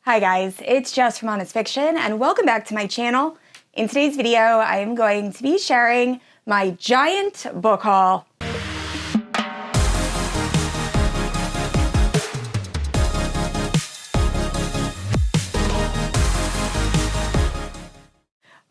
Hi guys, it's Jess from Honest Fiction and welcome back to my channel. In today's video, I am going to be sharing my giant book haul.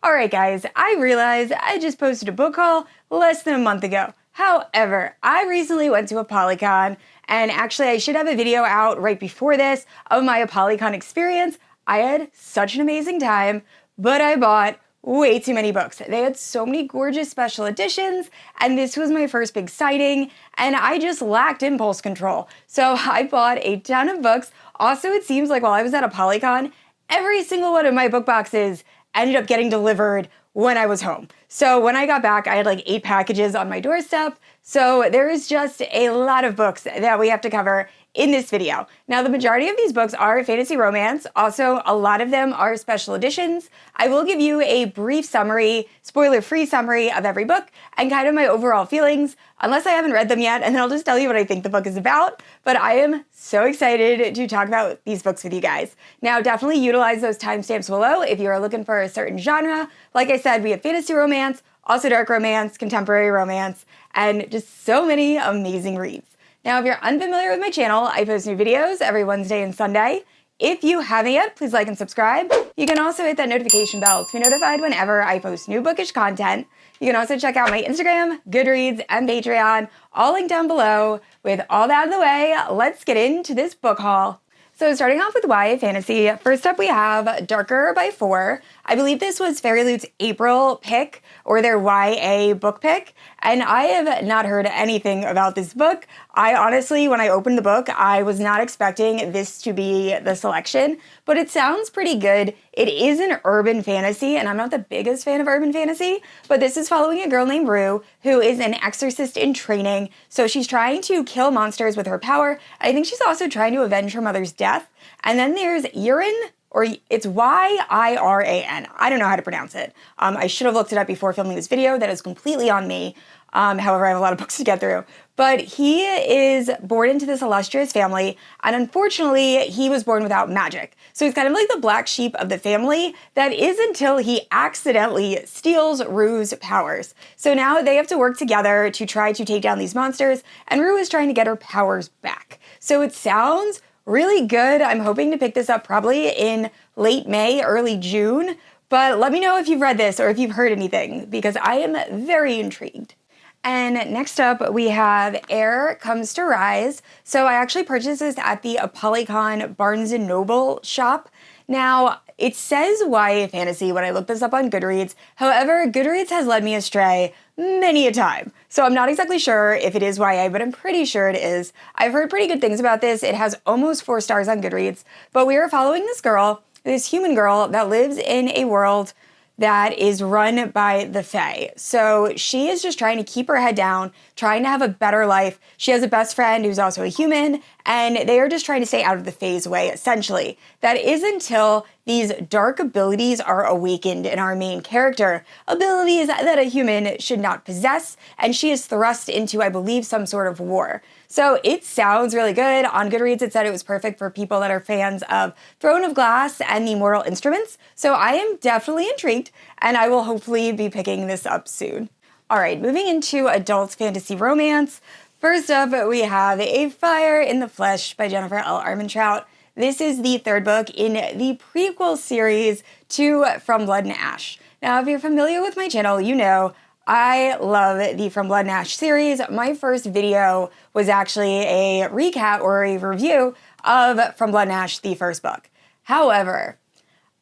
Alright guys, I realize I just posted a book haul less than a month ago. However, I recently went to ApollyCon, and actually I should have a video out right before this of my ApollyCon experience. I had such an amazing time, but I bought way too many books. They had so many gorgeous special editions, and this was my first big sighting, and I just lacked impulse control. So I bought a ton of books. Also, it seems like while I was at ApollyCon, every single one of my book boxes ended up getting delivered when I was home. So when I got back, I had like 8 packages on my doorstep. So there is just a lot of books that we have to cover in this video. Now, the majority of these books are fantasy romance. Also, a lot of them are special editions. I will give you a brief summary, spoiler-free summary of every book and kind of my overall feelings, unless I haven't read them yet, and then I'll just tell you what I think the book is about. But I am so excited to talk about these books with you guys. Now, definitely utilize those timestamps below if you are looking for a certain genre. Like I said, we have fantasy romance, also dark romance, contemporary romance, and just so many amazing reads. Now, if you're unfamiliar with my channel, I post new videos every Wednesday and Sunday. If you haven't yet, please like and subscribe. You can also hit that notification bell to be notified whenever I post new bookish content. You can also check out my Instagram, Goodreads, and Patreon, all linked down below. With all that out of the way, let's get into this book haul. So starting off with YA Fantasy, first up we have Darker by 4. I believe this was Fairy Loot's April pick, or their YA book pick, and I have not heard anything about this book. I honestly, when I opened the book, I was not expecting this to be the selection, but it sounds pretty good. It is an urban fantasy, and I'm not the biggest fan of urban fantasy, but this is following a girl named Rue, who is an exorcist in training, so she's trying to kill monsters with her power. I think she's also trying to avenge her mother's death. And then there's Yiran, or it's Y-I-R-A-N. I don't know how to pronounce it. I should have looked it up before filming this video. That is completely on me. However, I have a lot of books to get through. But he is born into this illustrious family, and unfortunately, he was born without magic. So he's kind of like the black sheep of the family. That is until he accidentally steals Rue's powers. So now they have to work together to try to take down these monsters, and Rue is trying to get her powers back. So it sounds really good. I'm hoping to pick this up probably in late May, early June. But let me know if you've read this or if you've heard anything, because I am very intrigued. And next up, we have Heir Comes to Rise. So I actually purchased this at the ApollyCon Barnes & Noble shop. Now, it says YA Fantasy when I looked this up on Goodreads. However, Goodreads has led me astray many a time. So I'm not exactly sure if it is YA, but I'm pretty sure it is. I've heard pretty good things about this. It has almost 4 stars on Goodreads. But we are following this girl, this human girl that lives in a world that is run by the Fae. So she is just trying to keep her head down, trying to have a better life. She has a best friend who's also a human, and they are just trying to stay out of the Fae's way, essentially. That is until these dark abilities are awakened in our main character, abilities that a human should not possess, and she is thrust into, I believe, some sort of war. So it sounds really good. On Goodreads, it said it was perfect for people that are fans of Throne of Glass and the Mortal Instruments. So I am definitely intrigued, and I will hopefully be picking this up soon. All right, moving into adult fantasy romance. First up, we have A Fire in the Flesh by Jennifer L. Armentrout. This is the 3rd book in the prequel series to From Blood and Ash. Now, if you're familiar with my channel, you know I love the From Blood and Ash series. My first video was actually a recap or a review of From Blood and Ash, the first book. However,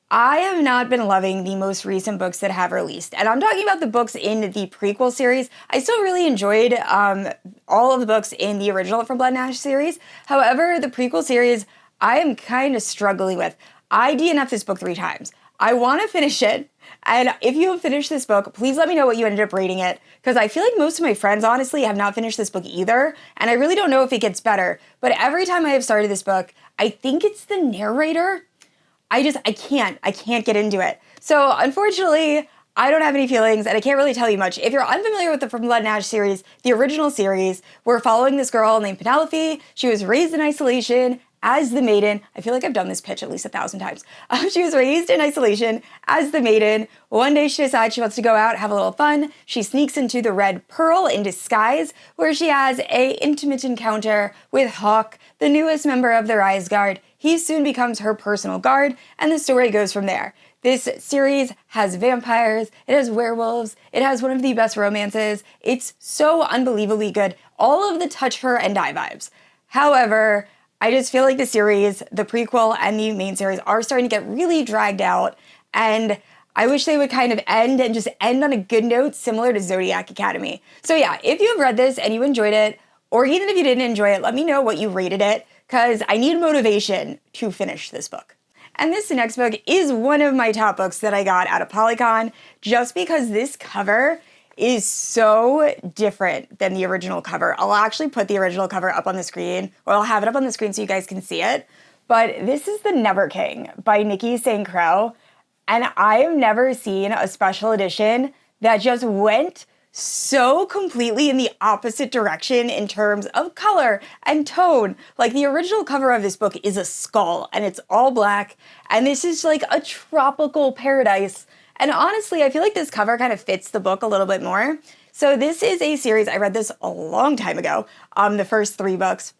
I have not been loving the most recent books that have released. And I'm talking about the books in the prequel series. I still really enjoyed all of the books in the original From Blood and Ash series. However, the prequel series, I am kind of struggling with. I DNF'd this book 3 times. I want to finish it. And if you have finished this book, please let me know what you ended up rating it, because I feel like most of my friends, honestly, have not finished this book either, and I really don't know if it gets better. But every time I have started this book, I think it's the narrator. I can't get into it. So unfortunately, I don't have any feelings, and I can't really tell you much. If you're unfamiliar with the From Blood and Ash series, the original series, we're following this girl named Penelope. She was raised in isolation, as the maiden. I feel like I've done this pitch at least 1,000 times. She was raised in isolation as the maiden. One day she decides she wants to go out, have a little fun. She sneaks into the Red Pearl in disguise, where she has an intimate encounter with Hawk, the newest member of the Rise Guard. He soon becomes her personal guard, and the story goes from there. This series has vampires, it has werewolves, it has one of the best romances. It's so unbelievably good. All of the touch her and die vibes. However, I just feel like the series, the prequel and the main series are starting to get really dragged out, and I wish they would kind of end on a good note similar to Zodiac Academy. So yeah, if you have read this and you enjoyed it, or even if you didn't enjoy it, let me know what you rated it, because I need motivation to finish this book. And this next book is one of my top books that I got at ApollyCon, just because this cover is so different than the original cover. I'll actually put the original cover up on the screen, or I'll have it up on the screen so you guys can see it. But this is The Never King by Nikki Crowe, and I have never seen a special edition that just went so completely in the opposite direction in terms of color and tone. Like, the original cover of this book is a skull and it's all black, and this is like a tropical paradise. And honestly, I feel like this cover kind of fits the book a little bit more. So this is a series, I read this a long time ago, the first 3 books,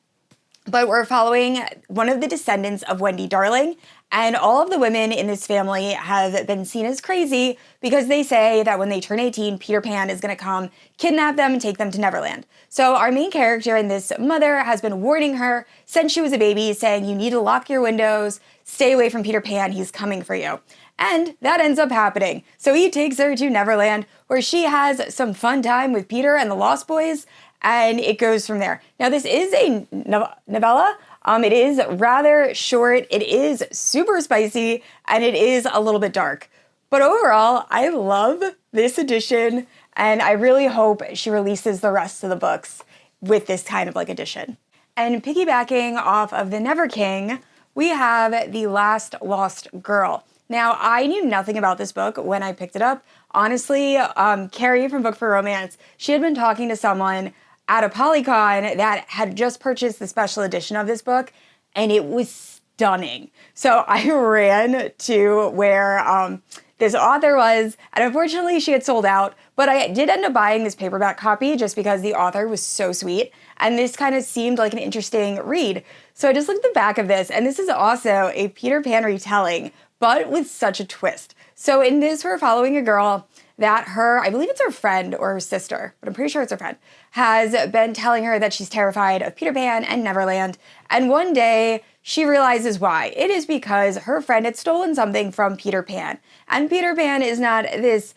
but we're following one of the descendants of Wendy Darling, and all of the women in this family have been seen as crazy because they say that when they turn 18, Peter Pan is going to come, kidnap them, and take them to Neverland. So our main character and this mother has been warning her since she was a baby, saying, you need to lock your windows, stay away from Peter Pan, he's coming for you. And that ends up happening. So he takes her to Neverland, where she has some fun time with Peter and the Lost Boys, and it goes from there. Now, this is a novella. It is rather short, it is super spicy, and it is a little bit dark. But overall, I love this edition, and I really hope she releases the rest of the books with this kind of like edition. And piggybacking off of The Never King, we have The Last Lost Girl. Now, I knew nothing about this book when I picked it up. Honestly, Carrie from Book for Romance, she had been talking to someone at ApollyCon that had just purchased the special edition of this book, and it was stunning. So I ran to where this author was, and unfortunately she had sold out, but I did end up buying this paperback copy just because the author was so sweet, and this kind of seemed like an interesting read. So I just looked at the back of this, and this is also a Peter Pan retelling, but with such a twist. So in this, we're following a girl that I believe it's her friend or her sister, but I'm pretty sure it's her friend, has been telling her that she's terrified of Peter Pan and Neverland. And one day she realizes why. It is because her friend had stolen something from Peter Pan. And Peter Pan is not this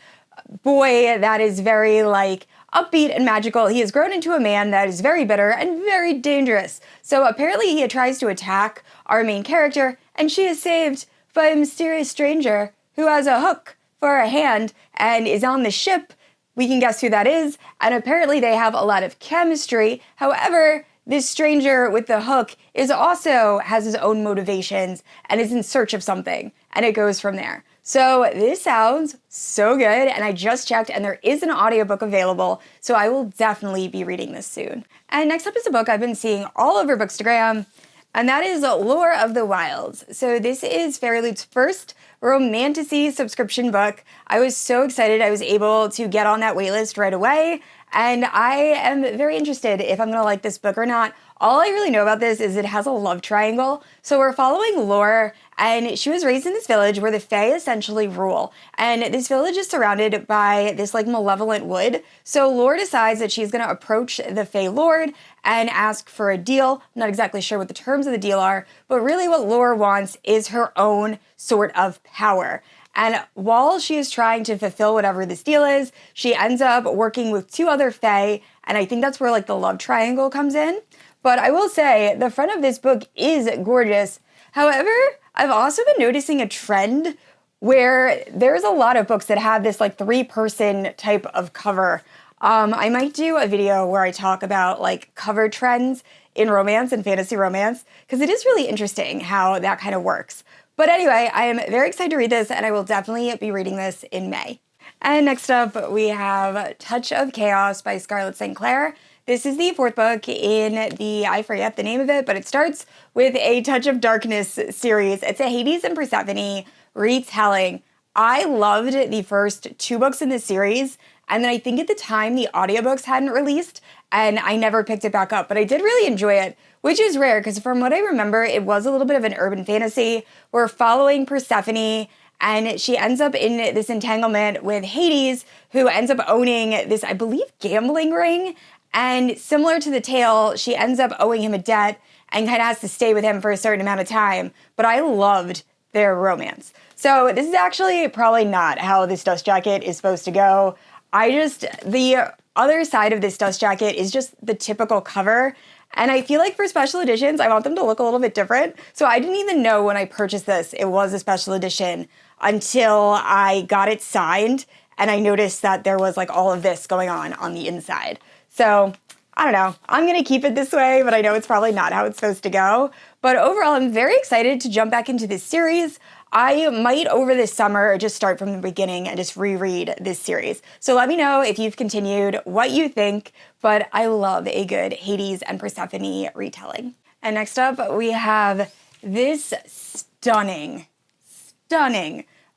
boy that is very like upbeat and magical. He has grown into a man that is very bitter and very dangerous. So apparently he tries to attack our main character, and she is saved by a mysterious stranger who has a hook for a hand and is on the ship. We can guess who that is, and apparently they have a lot of chemistry. However, this stranger with the hook has his own motivations and is in search of something, and it goes from there. So this sounds so good, and I just checked, and there is an audiobook available, so I will definitely be reading this soon. And next up is a book I've been seeing all over Bookstagram, and that is Lore of the Wilds. So this is Fairyloot's first romantasy subscription book. I was so excited I was able to get on that waitlist right away, and I am very interested if I'm gonna like this book or not. All I really know about this is it has a love triangle. So we're following Lore, and she was raised in this village where the Fae essentially rule. And this village is surrounded by this like malevolent wood. So Lore decides that she's gonna approach the Fae Lord and ask for a deal. I'm not exactly sure what the terms of the deal are, but really what Lore wants is her own sort of power. And while she is trying to fulfill whatever this deal is, she ends up working with 2 other Fae, and I think that's where like the love triangle comes in. But I will say, the front of this book is gorgeous. However, I've also been noticing a trend where there's a lot of books that have this like 3-person type of cover. I might do a video where I talk about like cover trends in romance and fantasy romance, because it is really interesting how that kind of works. But anyway, I am very excited to read this, and I will definitely be reading this in May. And next up, we have Touch of Chaos by Scarlette St. Clair. This is the fourth book in the, I forget the name of it, but it starts with a Touch of Darkness series. It's a Hades and Persephone retelling. I loved the first two books in this series, and then I think at the time the audiobooks hadn't released, and I never picked it back up, but I did really enjoy it, which is rare, because from what I remember, it was a little bit of an urban fantasy. We're following Persephone, and she ends up in this entanglement with Hades, who ends up owning this, I believe, gambling ring, and similar to the tale, she ends up owing him a debt, and kind of has to stay with him for a certain amount of time, but I loved their romance. So this is actually probably not how this dust jacket is supposed to go. The other side of this dust jacket is just the typical cover. And I feel like for special editions, I want them to look a little bit different. So I didn't even know when I purchased this, it was a special edition until I got it signed. And I noticed that there was like all of this going on the inside. So I don't know, I'm gonna keep it this way, but I know it's probably not how it's supposed to go. But overall, I'm very excited to jump back into this series. I might, over this summer, just start from the beginning and just reread this series. So let me know if you've continued, what you think, but I love a good Hades and Persephone retelling. And next up, we have this stunning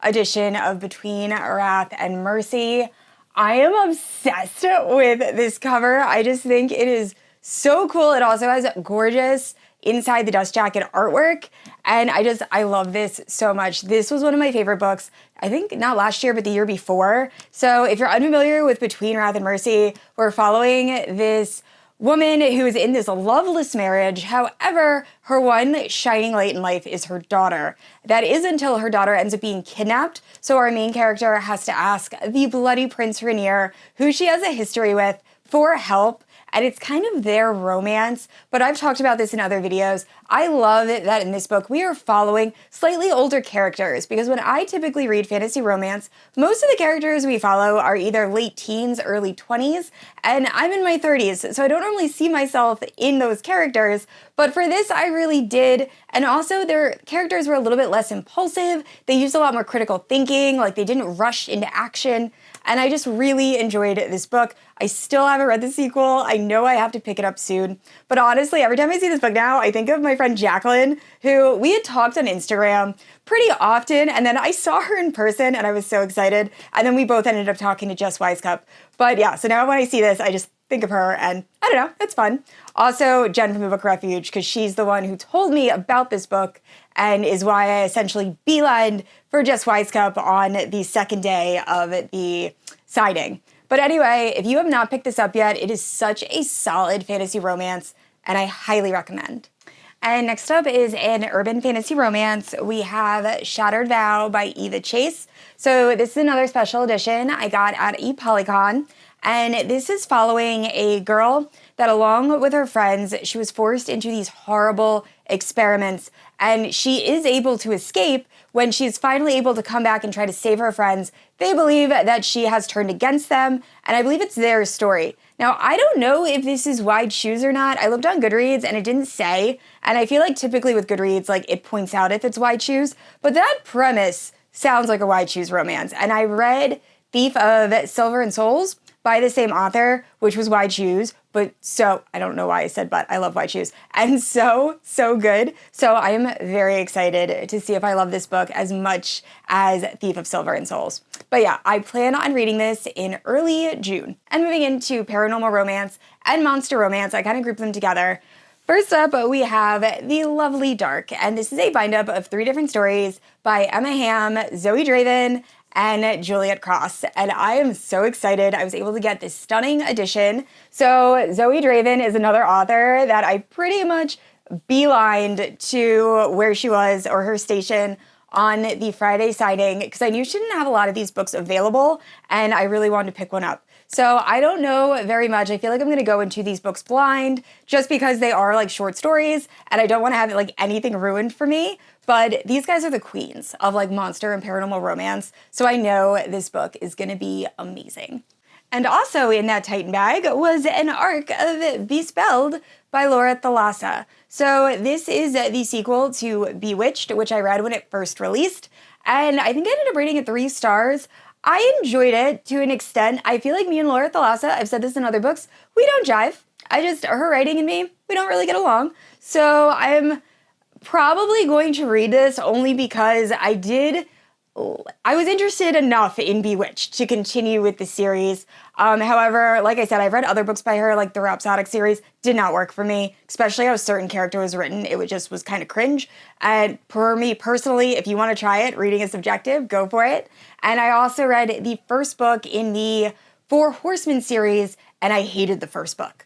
edition of Between Wrath and Mercy. I am obsessed with this cover. I just think it is so cool. It also has gorgeous inside the dust jacket artwork, and I love this so much. This was one of my favorite books, I think not last year, but the year before. So if you're unfamiliar with Between Wrath and Mercy, we're following this woman who is in this loveless marriage. However, her one shining light in life is her daughter. That is until her daughter ends up being kidnapped. So our main character has to ask the bloody Prince Rainier, who she has a history with, for help. And it's kind of their romance, but I've talked about this in other videos. I love it that in this book we are following slightly older characters, because when I typically read fantasy romance, most of the characters we follow are either late teens, early 20s, and I'm in my 30s, so I don't normally see myself in those characters, but for this I really did, and also their characters were a little bit less impulsive. They used a lot more critical thinking, like they didn't rush into action. And I just really enjoyed this book. I still haven't read the sequel. I know I have to pick it up soon. But honestly, every time I see this book now, I think of my friend Jacqueline, who we had talked on Instagram pretty often. And then I saw her in person and I was so excited. And then we both ended up talking to Jess Wisecup. But yeah, so now when I see this, I just think of her and I don't know, it's fun. Also, Jen from the Book Refuge, because she's the one who told me about this book and is why I essentially beelined for Jess Wisecup on the second day of the signing. But anyway, if you have not picked this up yet, it is such a solid fantasy romance, and I highly recommend. And next up is an urban fantasy romance. We have Shattered Vow by Eva Chase. So this is another special edition I got at ApollyCon, and this is following a girl that, along with her friends, she was forced into these horrible experiments, and she is able to escape. When she's finally able to come back and try to save her friends, they believe that she has turned against them, and I believe it's their story. Now, I don't know if this is wide shoes or not. I looked on Goodreads and it didn't say, and I feel like typically with Goodreads, like it points out if it's wide shoes, but that premise sounds like a wide shoes romance. And I read Thief of Silver and Souls by the same author, which was wide shoes, but so, I don't know why I said but, I love wide shoes, and so good. So I am very excited to see if I love this book as much as Thief of Silver and Souls. But yeah, I plan on reading this in early June. And moving into paranormal romance and monster romance, I kind of group them together. First up, we have The Lovely Dark, and this is a bind-up of 3 different stories by Emma Hamm, Zoey Draven, and Juliette Cross, and I am so excited. I was able to get this stunning edition. So Zoey Draven is another author that I pretty much beelined to where she was, or her station, on the Friday signing, because I knew she didn't have a lot of these books available, and I really wanted to pick one up. So I don't know very much. I feel like I'm going to go into these books blind, just because they are like short stories, and I don't want to have like anything ruined for me. But these guys are the queens of like monster and paranormal romance, so I know this book is going to be amazing. And also in that Titan bag was an arc of Bespelled by Thalassa. So this is the sequel to Bewitched, which I read when it first released, and I think I ended up rating it 3 stars. I enjoyed it to an extent. I feel like me and Thalassa, I've said this in other books, we don't jive. her writing and me, we don't really get along. So I'm probably going to read this only because I was interested enough in Bewitched to continue with the series. However, like I said, I've read other books by her, like the Rhapsodic series, did not work for me, especially how a certain character was written. It was kind of cringe. And for me personally, if you want to try it, reading is subjective, go for it. And I also read the first book in the Four Horsemen series, and I hated the first book.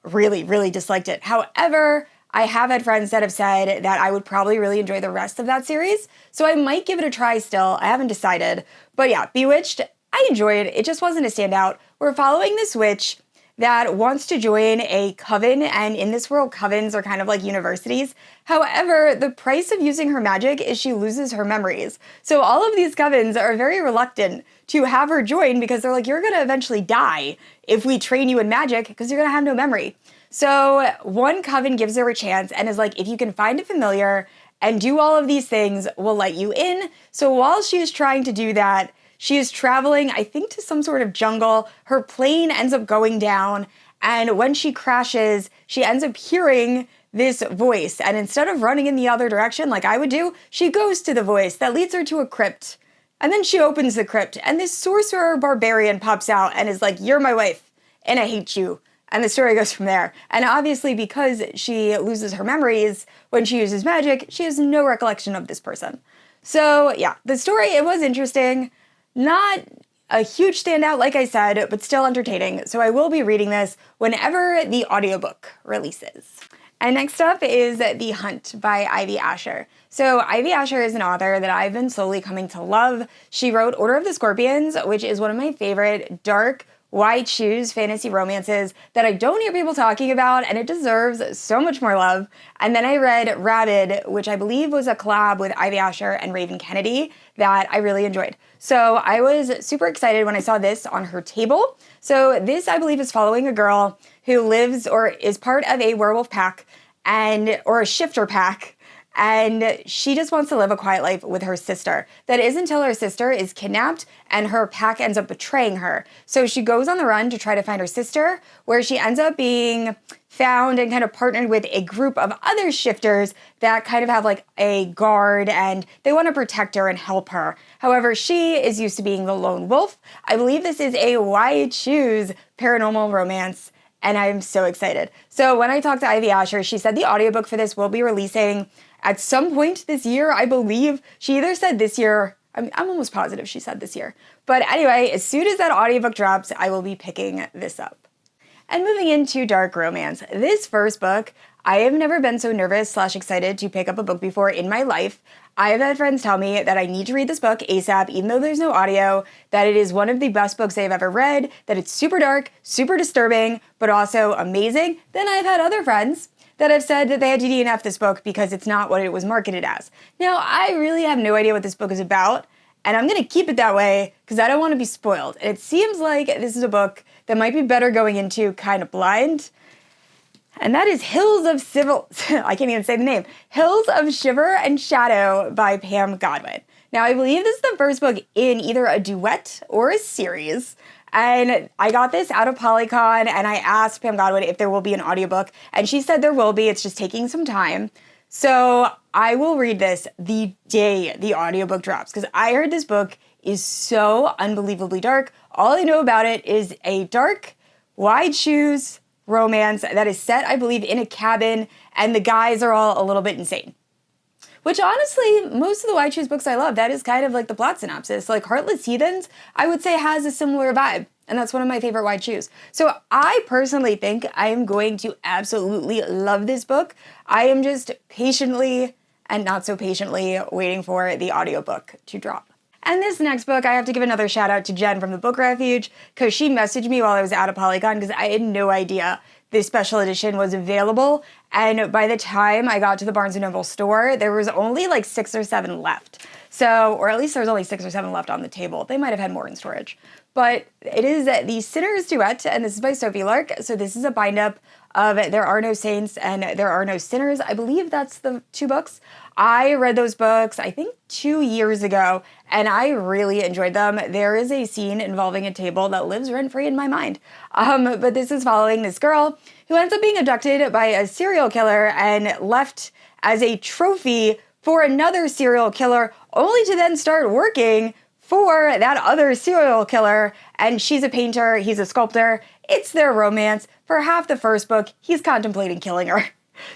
Really, really disliked it. However, I have had friends that have said that I would probably really enjoy the rest of that series, so I might give it a try still. I haven't decided. But yeah, Bewitched, I enjoyed it. It just wasn't a standout. We're following this witch that wants to join a coven, and in this world, covens are kind of like universities. However, the price of using her magic is she loses her memories. So all of these covens are very reluctant to have her join because they're like, you're going to eventually die if we train you in magic because you're going to have no memory. So one coven gives her a chance and is like, if you can find a familiar and do all of these things, we'll let you in. So while she is trying to do that, she is traveling, I think, to some sort of jungle. Her plane ends up going down, and when she crashes, she ends up hearing this voice. And instead of running in the other direction like I would do, she goes to the voice that leads her to a crypt. And then she opens the crypt, and this sorcerer barbarian pops out and is like, you're my wife, and I hate you. And the story goes from there. And obviously, because she loses her memories when she uses magic, she has no recollection of this person. So yeah, the story, it was interesting. Not a huge standout, like I said, but still entertaining. So I will be reading this whenever the audiobook releases. And next up is The Hunt by Ivy Asher. So Ivy Asher is an author that I've been slowly coming to love. She wrote Order of the Scorpions, which is one of my favorite dark, wide shoes fantasy romances that I don't hear people talking about, and it deserves so much more love. And then I read Rabid, which I believe was a collab with Ivy Asher and Raven Kennedy that I really enjoyed. So I was super excited when I saw this on her table. So this, I believe, is following a girl who lives or is part of a werewolf pack or a shifter pack, and she just wants to live a quiet life with her sister. That is until her sister is kidnapped and her pack ends up betraying her. So she goes on the run to try to find her sister, where she ends up being found and kind of partnered with a group of other shifters that kind of have like a guard, and they want to protect her and help her. However, she is used to being the lone wolf. I believe this is a Wide Shoes paranormal romance, and I'm so excited. So when I talked to Ivy Asher, she said the audiobook for this will be releasing at some point this year, I believe. She either said this year, I'm almost positive she said this year. But anyway, as soon as that audiobook drops, I will be picking this up. And moving into dark romance, this first book, I have never been so nervous/excited to pick up a book before in my life. I have had friends tell me that I need to read this book ASAP, even though there's no audio, that it is one of the best books they've ever read, that it's super dark, super disturbing, but also amazing. Then I've had other friends that have said that they had to DNF this book because it's not what it was marketed as. Now, I really have no idea what this book is about, and I'm gonna keep it that way because I don't want to be spoiled. And it seems like this is a book that might be better going into kind of blind. And that is I can't even say the name. Hills of Shiver and Shadow by Pam Godwin. Now, I believe this is the first book in either a duet or a series. And I got this out of ApollyCon, and I asked Pam Godwin if there will be an audiobook, and she said there will be. It's just taking some time. So I will read this the day the audiobook drops, because I heard this book is so unbelievably dark. All I know about it is a dark, Wide Shoes romance that is set, I believe, in a cabin, and the guys are all a little bit insane. Which honestly, most of the Wide Shoes books I love, that is kind of like the plot synopsis. Like Heartless Heathens, I would say has a similar vibe. And that's one of my favorite Wide Shoes. So I personally think I am going to absolutely love this book. I am just patiently and not so patiently waiting for the audiobook to drop. And this next book, I have to give another shout out to Jen from the Book Refuge, because she messaged me while I was at ApollyCon because I had no idea this special edition was available. And by the time I got to the Barnes & Noble store, there was only like 6 or 7 left. So, or at least there was only 6 or 7 left on the table. They might have had more in storage. But it is the Sinner's Duet, and this is by Sophie Lark. So this is a bind-up of There Are No Saints and There Are No Sinners. I believe that's the 2 books. I read those books, I think, 2 years ago, and I really enjoyed them. There is a scene involving a table that lives rent-free in my mind. But this is following this girl who ends up being abducted by a serial killer and left as a trophy for another serial killer, only to then start working for that other serial killer. And she's a painter, he's a sculptor. It's their romance. For half the first book, he's contemplating killing her.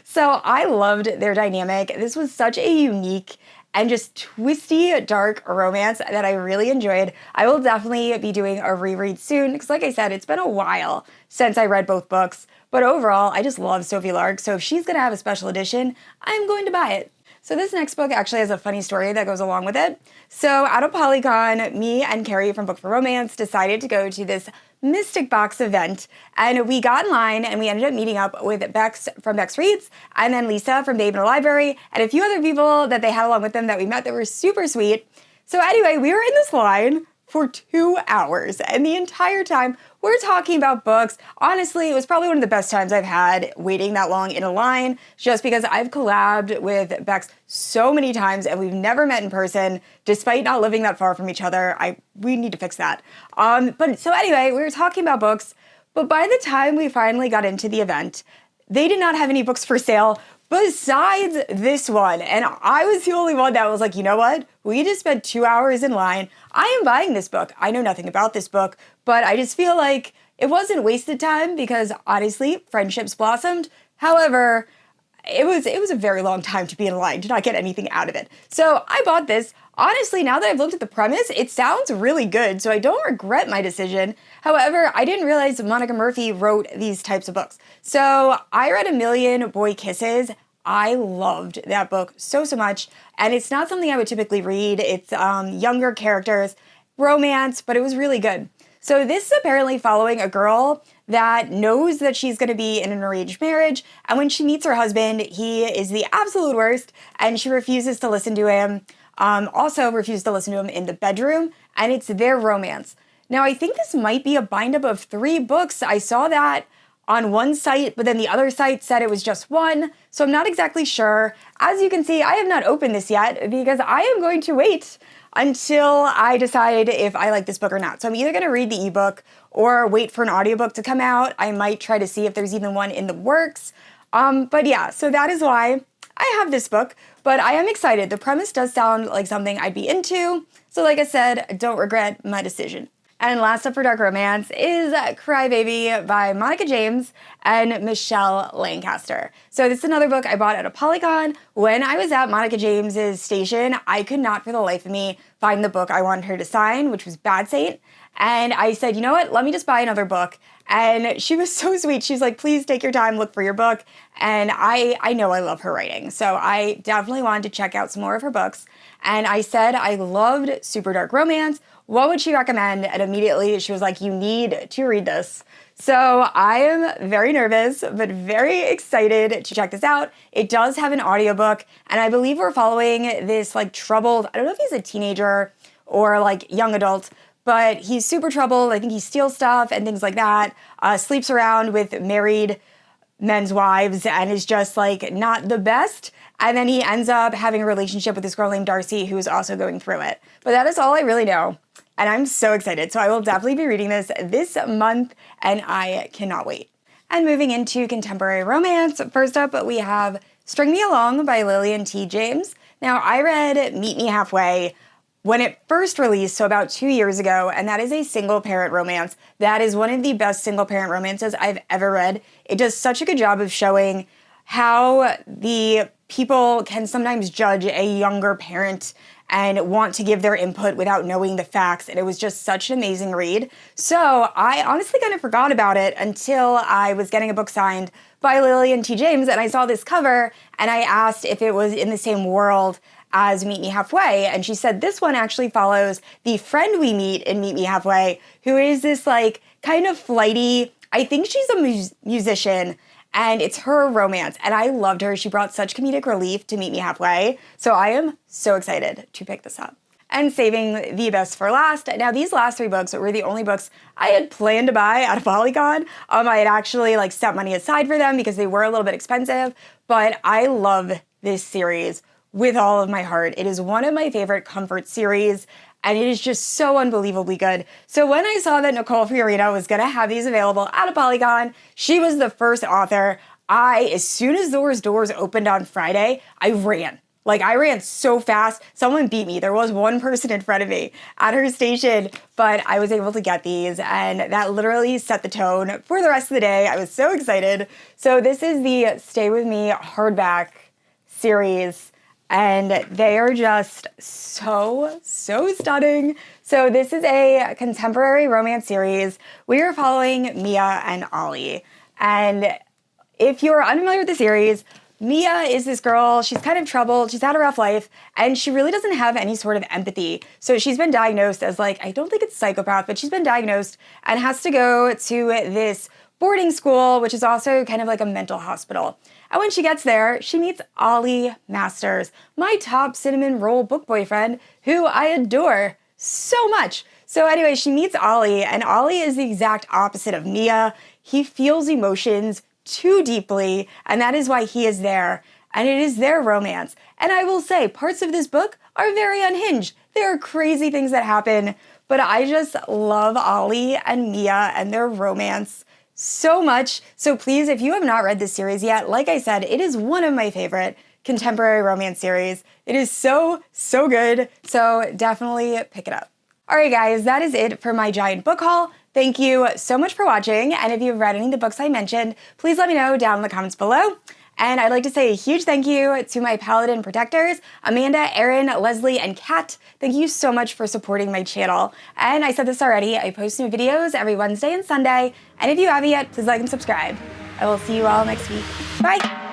So I loved their dynamic. This was such a unique and just twisty, dark romance that I really enjoyed. I will definitely be doing a reread soon, because like I said, it's been a while since I read both books. But overall, I just love Sophie Lark, so if she's gonna have a special edition, I'm going to buy it. So this next book actually has a funny story that goes along with it. So at ApollyCon, me and Carrie from Book for Romance decided to go to this Mystic Box event, and we got in line and we ended up meeting up with Bex from Bex Reads, and then Lisa from Babe in the Library, and a few other people that they had along with them that we met that were super sweet. So anyway, we were in this line for 2 hours, and the entire time we're talking about books. Honestly, it was probably one of the best times I've had waiting that long in a line, just because I've collabed with Bex so many times and we've never met in person, despite not living that far from each other. We need to fix that. But so anyway, we were talking about books, but by the time we finally got into the event, they did not have any books for sale besides this one. And I was the only one that was like, you know what? We just spent 2 hours in line. I am buying this book. I know nothing about this book, but I just feel like it wasn't wasted time because honestly, friendships blossomed. However, it was a very long time to be in line to not get anything out of it. So I bought this. Honestly, now that I've looked at the premise, it sounds really good, so I don't regret my decision. However, I didn't realize Monica Murphy wrote these types of books. So I read A Million Boy Kisses. I loved that book so much, and it's not something I would typically read. It's younger characters, romance, but it was really good. So this is apparently following a girl that knows that she's going to be in an arranged marriage, and when she meets her husband, he is the absolute worst, and she refuses to listen to him. Also refuses to listen to him in the bedroom, and it's their romance. Now, I think this might be a bind-up of 3 books. I saw that on one site, but then the other site said it was just 1, so I'm not exactly sure. As you can see, I have not opened this yet because I am going to wait until I decide if I like this book or not. So I'm either going to read the ebook or wait for an audiobook to come out. I might try to see if there's even one in the works. But yeah, so that is why I have this book, but I am excited. The premise does sound like something I'd be into. So like I said, I don't regret my decision. And last up for Dark Romance is Crybaby by Monica James and Michelle Lancaster. So this is another book I bought at ApollyCon. When I was at Monica James's station, I could not for the life of me find the book I wanted her to sign, which was Bad Saint. And I said, you know what, let me just buy another book. And she was so sweet. She's like, please take your time, look for your book. And I know I love her writing. So I definitely wanted to check out some more of her books. And I said I loved super dark romance. What would she recommend? And immediately she was like, you need to read this. So I am very nervous, but very excited to check this out. It does have an audiobook, and I believe we're following this like troubled, I don't know if he's a teenager or like young adult, but he's super troubled. I think he steals stuff and things like that, sleeps around with married men's wives and is just like not the best. And then he ends up having a relationship with this girl named Darcy who is also going through it. But that is all I really know. And I'm so excited. So I will definitely be reading this month, and I cannot wait. And moving into contemporary romance, first up we have String Me Along by Lillian T. James. Now, I read Meet Me Halfway when it first released, so about 2 years ago, and that is a single-parent romance. That is one of the best single-parent romances I've ever read. It does such a good job of showing how the people can sometimes judge a younger parent and want to give their input without knowing the facts, and it was just such an amazing read. So I honestly kind of forgot about it until I was getting a book signed by Lillian T. James, and I saw this cover, and I asked if it was in the same world as Meet Me Halfway, and she said this one actually follows the friend we meet in Meet Me Halfway, who is this like kind of flighty, I think she's a musician, and it's her romance, and I loved her. She brought such comedic relief to meet me halfway, so I am so excited to pick this up. And saving the best for last. Now, these last 3 books were the only books I had planned to buy at ApollyCon. I had actually set money aside for them because they were a little bit expensive, but I love this series with all of my heart. It is one of my favorite comfort series, and it is just so unbelievably good. So when I saw that Nicole Fiorina was gonna have these available at ApollyCon, she was the first author. As soon as those doors opened on Friday, I ran. I ran so fast, someone beat me. There was one person in front of me at her station, but I was able to get these, and that literally set the tone for the rest of the day. I was so excited. So this is the Stay With Me hardback series, and they are just so stunning. So this is a contemporary romance series. We are following Mia and Ollie, and if you're unfamiliar with the series, Mia is this girl, she's kind of troubled, she's had a rough life, and she really doesn't have any sort of empathy. So she's been diagnosed as I don't think it's psychopath, but she's been diagnosed and has to go to this boarding school, which is also kind of like a mental hospital. And when she gets there, she meets Ollie Masters, my top cinnamon roll book boyfriend, who I adore so much. So anyway, she meets Ollie, and Ollie is the exact opposite of Mia. He feels emotions too deeply, and that is why he is there, and it is their romance. And I will say, parts of this book are very unhinged. There are crazy things that happen, but I just love Ollie and Mia and their romance so much. So please, if you have not read this series yet, like I said, it is one of my favorite contemporary romance series. It is so good, so definitely pick it up. All right, guys, that is it for my giant book haul. Thank you so much for watching, and if you've read any of the books I mentioned, please let me know down in the comments below. And I'd like to say a huge thank you to my Paladin protectors, Amanda, Erin, Leslie, and Kat. Thank you so much for supporting my channel. And I said this already, I post new videos every Wednesday and Sunday, and if you haven't yet, please like and subscribe. I will see you all next week. Bye!